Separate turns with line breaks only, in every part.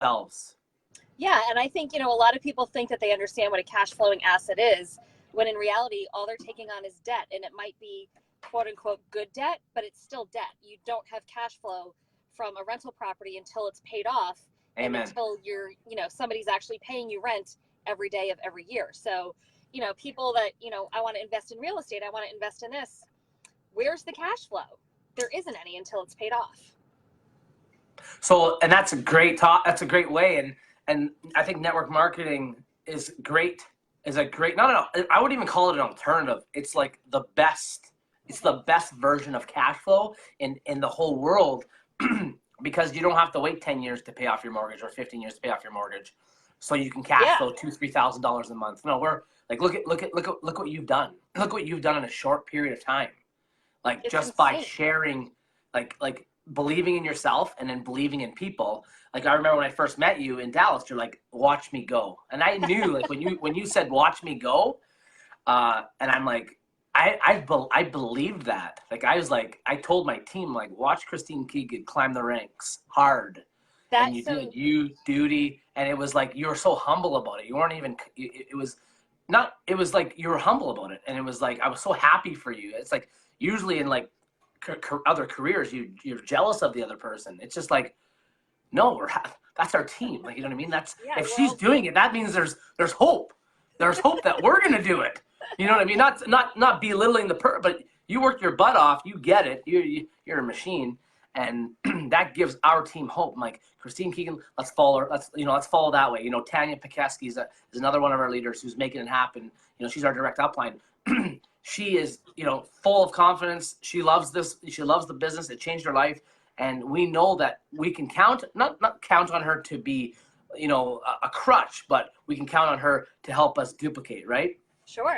themselves.
Yeah, and I think, a lot of people think that they understand what a cash flowing asset is, when in reality, all they're taking on is debt. And it might be quote unquote good debt, but it's still debt. You don't have cash flow from a rental property until it's paid off.
Amen.
And until somebody's actually paying you rent every day of every year. So, people that, I want to invest in real estate, I want to invest in this. Where's the cash flow? There isn't any until it's paid off.
So, and that's a great that's a great way. And I think network marketing is great, no, I wouldn't even call it an alternative. It's like the best, it's the best version of cash flow in the whole world, because you don't have to wait 10 years to pay off your mortgage or 15 years to pay off your mortgage. So you can cash flow $2,000-$3,000 a month. No, we're like, look what you've done. Look what you've done in a short period of time. Like, it's just insane. By sharing, like believing in yourself and then believing in people. Like, I remember when I first met you in Dallas, you're like, watch me go. And I knew, like, when you said watch me go, and I'm like, I believed that. Like, I was like, I told my team, like, watch Christine Keegan climb the ranks hard. And you did, duty. And it was like, you were so humble about it. You weren't even, it was like you were humble about it. And it was like, I was so happy for you. It's like, usually in like other careers, you're jealous of the other person. It's just like, no, that's our team. Like, you know what I mean? That's if she's doing it, that means there's hope. There's hope that we're gonna do it. You know what I mean? Not belittling but you worked your butt off. You get it. You're a machine, and that gives our team hope. I'm like, Christine Keegan, let's follow her. Let's follow that way. Tanya Pekeski is another one of our leaders who's making it happen. She's our direct upline. She is, full of confidence. She loves this. She loves the business. It changed her life. And we know that we can not count on her to be, a crutch, but we can count on her to help us duplicate, right?
Sure.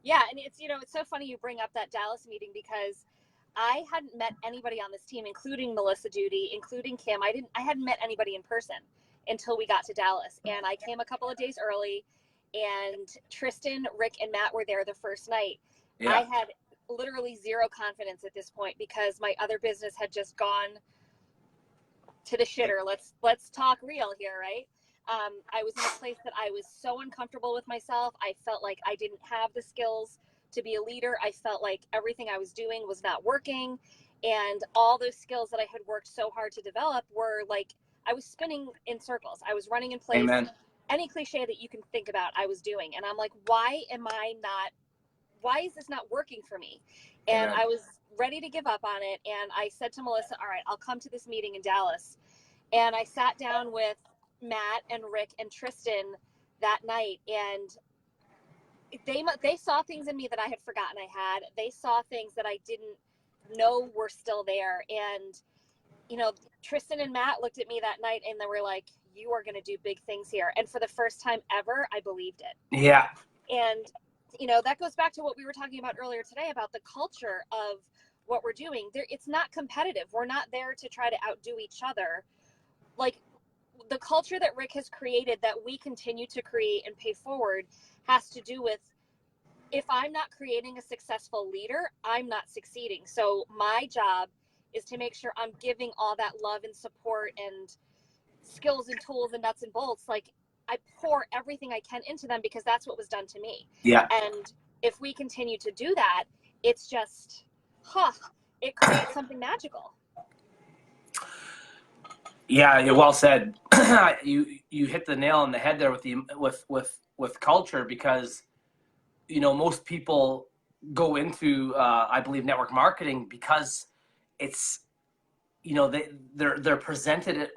Yeah. And it's so funny you bring up that Dallas meeting, because I hadn't met anybody on this team, including Melissa Duty, including Kim. I hadn't met anybody in person until we got to Dallas. And I came a couple of days early, and Tristan, Rick, and Matt were there the first night. Yeah. I had literally zero confidence at this point, because my other business had just gone to the shitter. Let's talk real here, right? I was in a place that I was so uncomfortable with myself. I felt like I didn't have the skills to be a leader. I felt like everything I was doing was not working, and all those skills that I had worked so hard to develop were like, I was spinning in circles. I was running in place.
Amen.
Any cliche that you can think about, I was doing. And I'm like, why is this not working for me? And I was ready to give up on it. And I said to Melissa, all right, I'll come to this meeting in Dallas. And I sat down with Matt and Rick and Tristan that night, and they saw things in me that I had forgotten I had. They saw things that I didn't know were still there. And, Tristan and Matt looked at me that night, and they were like, you are going to do big things here. And for the first time ever, I believed it.
Yeah.
And that goes back to what we were talking about earlier today about the culture of what we're doing. It's not competitive. We're not there to try to outdo each other. Like, the culture that Rick has created, that we continue to create and pay forward, has to do with, if I'm not creating a successful leader, I'm not succeeding. So my job is to make sure I'm giving all that love and support and skills and tools and nuts and bolts. Like, I pour everything I can into them, because that's what was done to me.
Yeah.
And if we continue to do that, it's just, it creates something magical.
Yeah, you're well said. You hit the nail on the head there with culture, because most people go into I believe network marketing because it's they're presented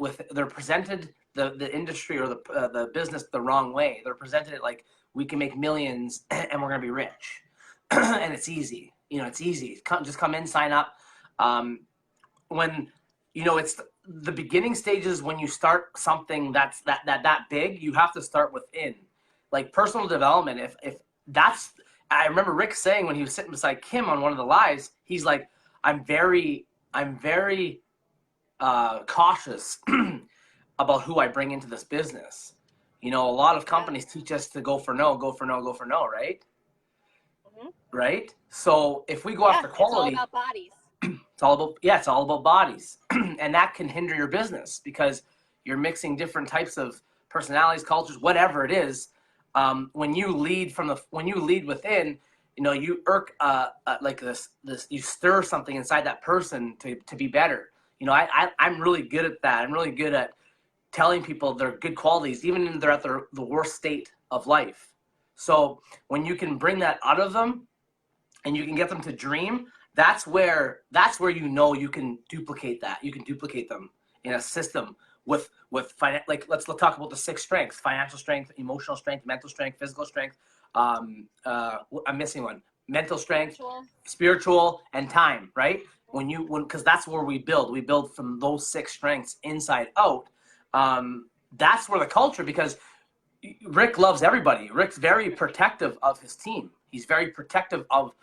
the industry or the business the wrong way. They're presented it like, we can make millions and we're gonna be rich, and it's easy. It's easy. Just come in, sign up. When it's the beginning stages. When you start something that's that big, you have to start within. Like personal development. If that's, I remember Rick saying when he was sitting beside Kim on one of the lives, he's like, I'm very cautious about who I bring into this business. A lot of companies teach us to go for no, right? Mm-hmm. Right? So if we go after quality,
it's all about bodies.
It's all about bodies. And that can hinder your business, because you're mixing different types of personalities, cultures, whatever it is. When you lead within, you like this, you stir something inside that person to be better. I'm really good at that. I'm really good at telling people their good qualities, even if they're at the worst state of life. So when you can bring that out of them and you can get them to dream, that's where you can duplicate that. You can duplicate them in a system with like let's talk about the 6 strengths: financial strength, emotional strength, mental strength, physical strength. I'm missing one: mental strength, spiritual, and time. Right? Because that's where we build. We build from those 6 strengths inside out. That's where the culture, because Rick loves everybody. Rick's very protective of his team. He's very protective of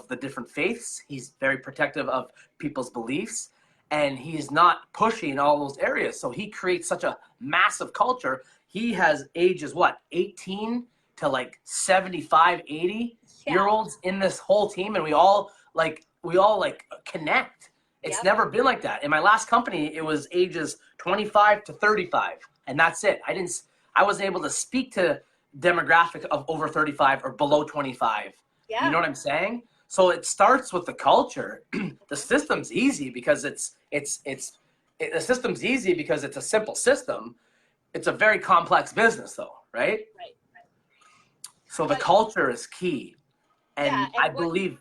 the different faiths. He's very protective of people's beliefs, and he's not pushing all those areas. So he creates such a massive culture. He has ages, 18 to like 75, 80-year-olds in this whole team, and we all connect. It's never been like that. In my last company, it was ages 25 to 35, and that's it. I wasn't able to speak to demographic of over 35 or below 25. Yeah. You know what I'm saying? So it starts with the culture. The system's easy because the system's easy because it's a simple system. It's a very complex business though, right?
Right.
So the culture is key. And I believe,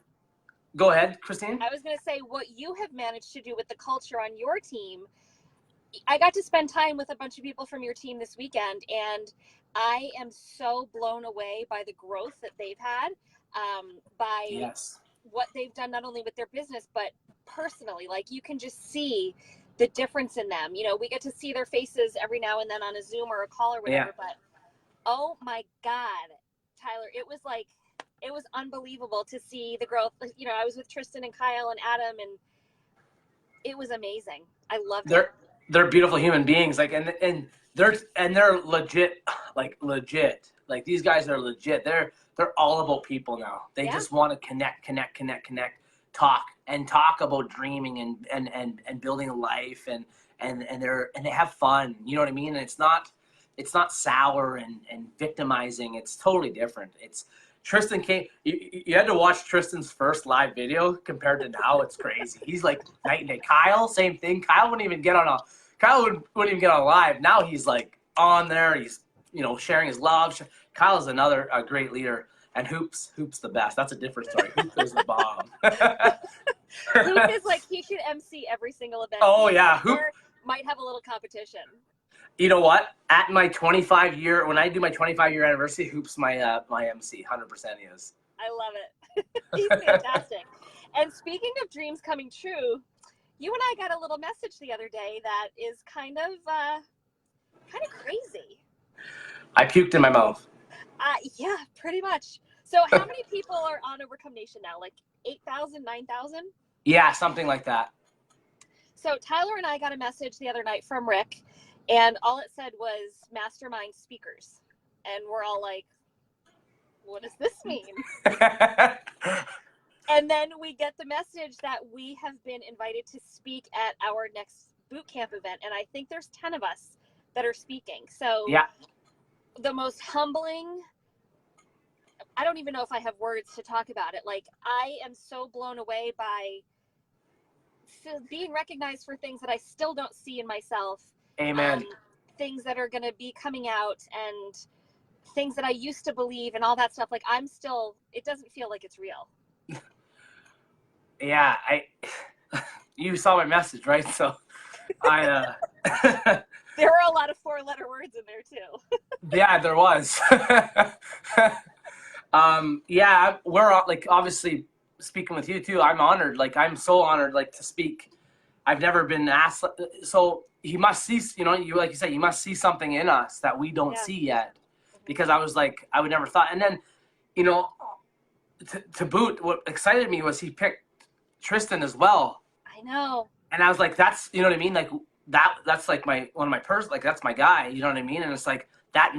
go ahead, Christine.
I was going to say, what you have managed to do with the culture on your team, I got to spend time with a bunch of people from your team this weekend, and I am so blown away by the growth that they've had, by what they've done, not only with their business, but personally. Like, you can just see the difference in them. We get to see their faces every now and then on a Zoom or a call or whatever, but oh my God, Tyler, it was unbelievable to see the growth. I was with Tristan and Kyle and Adam, and it was amazing. I loved it.
They're beautiful human beings, and they're legit, like these guys are legit. They're all about people now. They just want to connect, talk about dreaming and building a life, and they have fun. You know what I mean? And it's not sour and victimizing. It's totally different. Tristan came. You had to watch Tristan's first live video compared to now. It's crazy. He's like night and day. Kyle, same thing. Kyle wouldn't even get on live. Now he's like on there. He's sharing his love. Kyle is another great leader, and Hoops the best. That's a different story. Hoops is the bomb.
Hoop is like, he should MC every single event.
Oh yeah, Hoop
might have a little competition.
You know what? At my 25-year, when I do my 25-year anniversary, Hoop's my MC. 100% he is.
I love it. He's fantastic. And speaking of dreams coming true, you and I got a little message the other day that is kind of crazy.
I puked in my mouth.
Yeah, pretty much. So how many people are on Overcome Nation now? Like 8,000, 9,000?
Yeah, something like that.
So Tyler and I got a message the other night from Rick, and all it said was mastermind speakers. And we're all like, what does this mean? And then we get the message that we have been invited to speak at our next boot camp event. And I think there's 10 of us that are speaking. So the most humbling, I don't even know if I have words to talk about it. Like, I am so blown away by being recognized for things that I still don't see in myself.
Amen.
Things that are going to be coming out, and things that I used to believe, and all that stuff. Like, it doesn't feel like it's real.
Yeah, you saw my message, right? So
there were a lot of 4-letter words in there too.
Yeah, there was. We're like, obviously speaking with you too. I'm honored. Like, I'm so honored, like, to speak. I've never been asked. So he must see, like you said, you must see something in us that we don't see yet. Because I was like, I would never thought. And then, to boot, what excited me was he picked Tristan as well.
I know.
And I was like, that's, you know what I mean? Like, that's like one of my like, that's my guy, you know what I mean? And it's like, that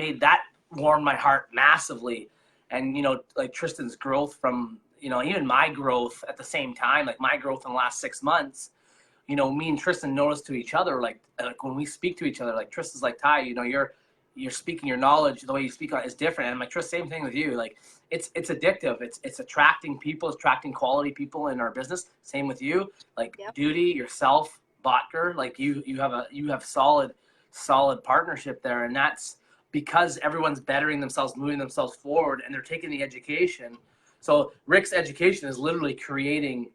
warmed my heart massively. And, like Tristan's growth from, even my growth at the same time, like my growth in the last 6 months, you know, me and Tristan notice to each other, like when we speak to each other, like Tristan's like, Ty, you know, you're speaking, your knowledge, the way you speak on it is different. And I'm like, Tristan, same thing with you. Like it's addictive. It's attracting people, it's attracting quality people in our business. Same with you. Like
Yep.
Duty, yourself, Botker, like you have solid partnership there. And that's because everyone's bettering themselves, moving themselves forward, and they're taking the education. So Rick's education is literally creating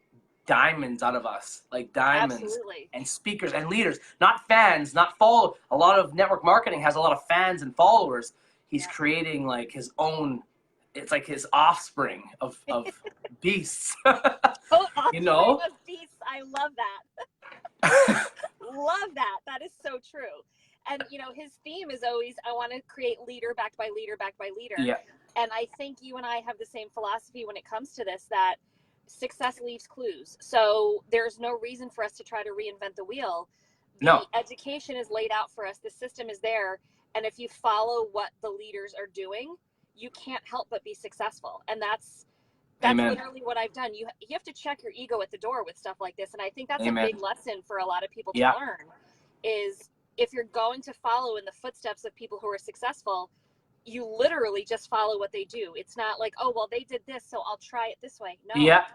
diamonds out of us, like diamonds.
Absolutely.
And speakers and leaders, not fans, not follow. A lot of network marketing has a lot of fans and followers. He's creating like his own, it's like his offspring of beasts.
Oh,
You know?
of beasts. I love that. Love that. That is so true. And, you know, his theme is always, I want to create leader backed by leader backed by leader.
Yeah.
And I think you and I have the same philosophy when it comes to this, that success leaves clues. So there's no reason for us to try to reinvent the wheel. The education is laid out for us. The system is there. And if you follow what the leaders are doing, you can't help but be successful. And that's
Amen.
literally what I've done. You have to check your ego at the door with stuff like this. And I think that's
Amen.
a big lesson for a lot of people to learn, is if you're going to follow in the footsteps of people who are successful, you literally just follow what they do. It's not like, oh, well, they did this, so I'll try it this way. No.
Yeah.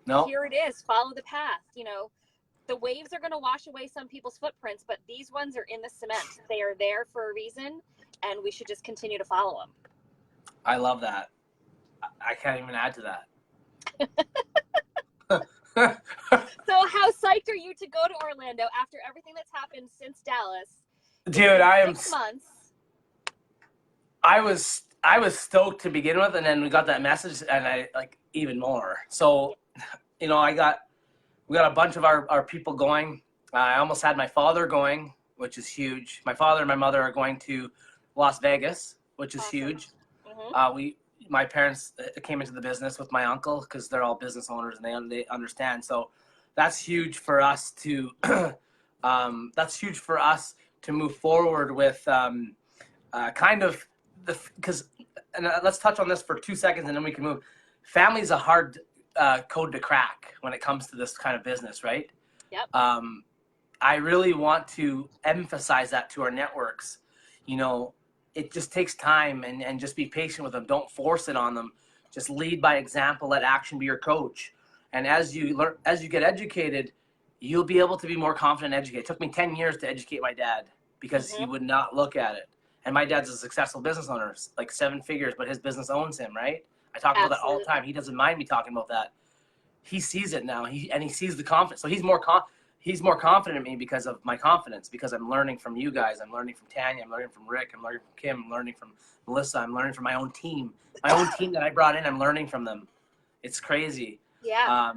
No.
Here it is. Follow the path. You know, the waves are going to wash away some people's footprints, but these ones are in the cement. They are there for a reason, and we should just continue to follow them.
I love that. I can't even add to that.
So how psyched are you to go to Orlando after everything that's happened since Dallas?
Dude, I am
6 months.
I was stoked to begin with, and then we got that message, and I like even more. So, you know, we got a bunch of our people going. I almost had my father going, which is huge. My father and my mother are going to Las Vegas, which is huge.
Mm-hmm.
My parents came into the business with my uncle because they're all business owners and they understand. So that's huge for us to move forward with kind of because let's touch on this for 2 seconds and then we can move. Family's a hard code to crack when it comes to this kind of business, right?
Yep.
I really want to emphasize that to our networks. You know, it just takes time, and just be patient with them. Don't force it on them. Just lead by example. Let action be your coach. And as you learn, as you get educated, you'll be able to be more confident and educated. It took me 10 years to educate my dad because he would not look at it. And my dad's a successful business owner, like 7 figures, but his business owns him, right? I talk about that all the time. He doesn't mind me talking about that. He sees it now. He sees the confidence. So he's more confident in me because of my confidence, because I'm learning from you guys. I'm learning from Tanya. I'm learning from Rick. I'm learning from Kim. I'm learning from Melissa. I'm learning from my own team. My own team that I brought in, I'm learning from them. It's crazy.
Yeah.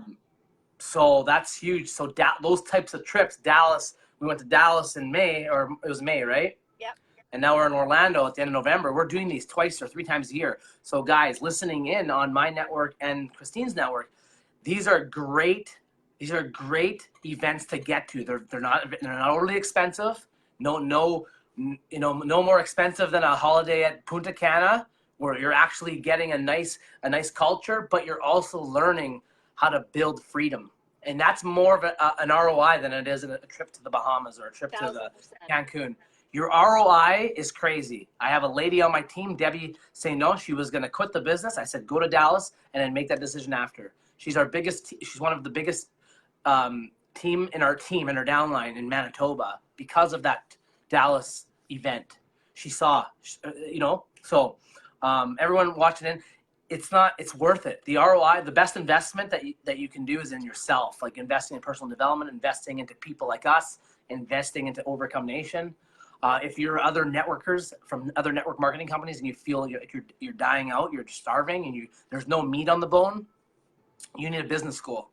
So that's huge. So those types of trips, Dallas, we went to Dallas in May, or it was May, right?
Yep.
And now we're in Orlando at the end of November. We're doing these 2 or 3 times a year. So guys, listening in on my network and Christine's network, these are great events to get to. They're not overly expensive. No more expensive than a holiday at Punta Cana, where you're actually getting a nice culture, but you're also learning how to build freedom. And that's more of an ROI than it is a trip to the Bahamas or a trip to the Cancun. Your ROI is crazy. I have a lady on my team, Debbie, say no, she was going to quit the business. I said, go to Dallas and then make that decision after. She's one of the biggest team in our downline in Manitoba because of that Dallas event. She saw, so everyone watching in, it's worth it. The ROI, the best investment that you can do is in yourself, like investing in personal development, investing into people like us, investing into Overcome Nation. If you're other networkers from other network marketing companies and you feel you're dying out, you're starving, and there's no meat on the bone, you need a business school.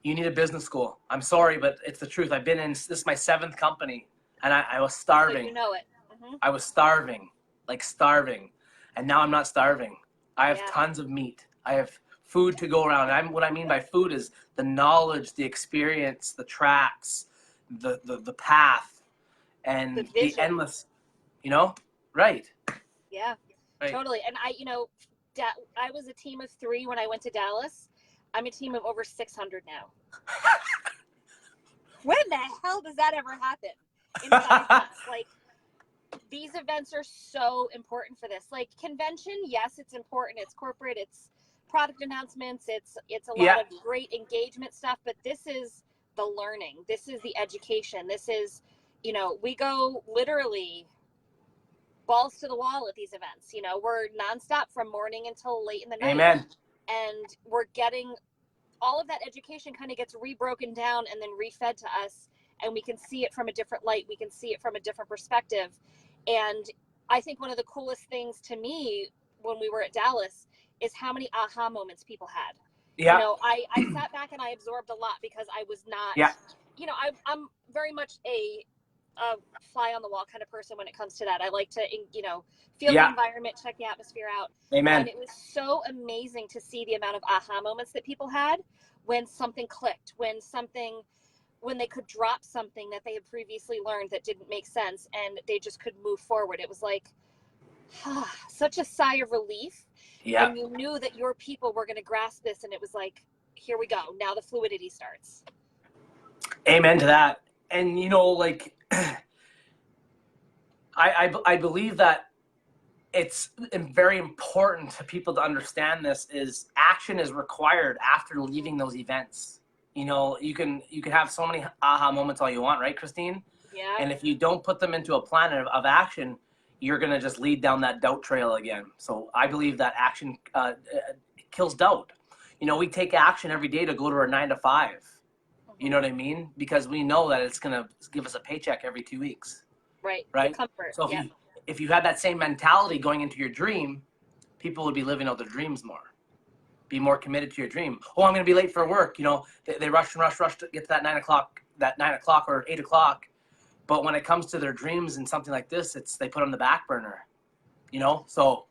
You need a business school. I'm sorry, but it's the truth. I've been in, this is my 7th company, and I was starving.
So you know it. Mm-hmm.
I was starving. And now I'm not starving. I have tons of meat. I have food to go around. What I mean by food is the knowledge, the experience, the tracks, the path, and the endless, right.
Yeah, right. Totally. And I was a team of 3 when I went to Dallas. I'm a team of over 600 now. When the hell does that ever happen inside us? Like, these events are so important for this. Like, convention, yes, it's important. It's corporate. It's product announcements. It's a lot of great engagement stuff. But this is the learning. This is the education. This is, you know, we go literally balls to the wall at these events. You know, we're nonstop from morning until late in the night.
Amen.
And we're getting all of that education kind of gets rebroken down and then refed to us, and we can see it from a different light. We can see it from a different perspective. And I think one of the coolest things to me when we were at Dallas is how many aha moments people had.
Yeah.
You know, I sat back and I absorbed a lot because I was not, you know, I'm very much a fly on the wall kind of person when it comes to that. I like to, you know, feel the environment, check the atmosphere out.
Amen.
And it was so amazing to see the amount of aha moments that people had when something clicked, when they could drop something that they had previously learned that didn't make sense and they just could move forward. It was like, such a sigh of relief.
Yeah.
And you knew that your people were going to grasp this, and it was like, here we go. Now the fluidity starts.
Amen to that. And, you know, like, I believe that it's very important to people to understand this is action is required after leaving those events. You know, you can have so many aha moments all you want, right, Christine?
Yeah.
And if you don't put them into a plan of action, you're going to just lead down that doubt trail again. So I believe that action kills doubt. You know, we take action every day to go to our 9 to 5. You know what I mean? Because we know that it's going to give us a paycheck every 2 weeks.
Right.
Right.
The comfort.
So if you had that same mentality going into your dream, people would be living out their dreams more. Be more committed to your dream. Oh, I'm going to be late for work. You know, they rush to get to that 9 o'clock or 8 o'clock. But when it comes to their dreams and something like this, they put on the back burner. You know, so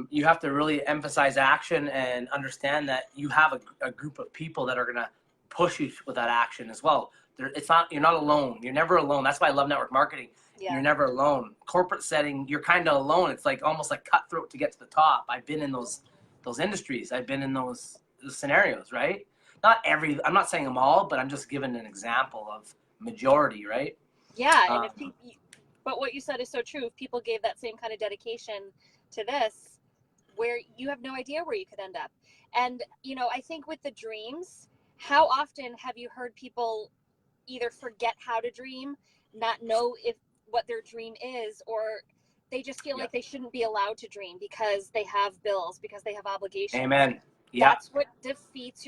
you have to really emphasize action and understand that you have a group of people that are going to push you with that action as well. You're not alone. You're never alone. That's why I love network marketing. Yeah. You're never alone. Corporate setting, you're kind of alone. It's like almost like cutthroat to get to the top. I've been in those industries. I've been in those scenarios, right? I'm not saying them all, but I'm just giving an example of majority, right?
Yeah, and but what you said is so true. If people gave that same kind of dedication to this, where you have no idea where you could end up. And, you know, I think with the dreams, how often have you heard people either forget how to dream, not know what their dream is, or they just feel like they shouldn't be allowed to dream because they have bills, because they have obligations.
Amen.
That's what defeats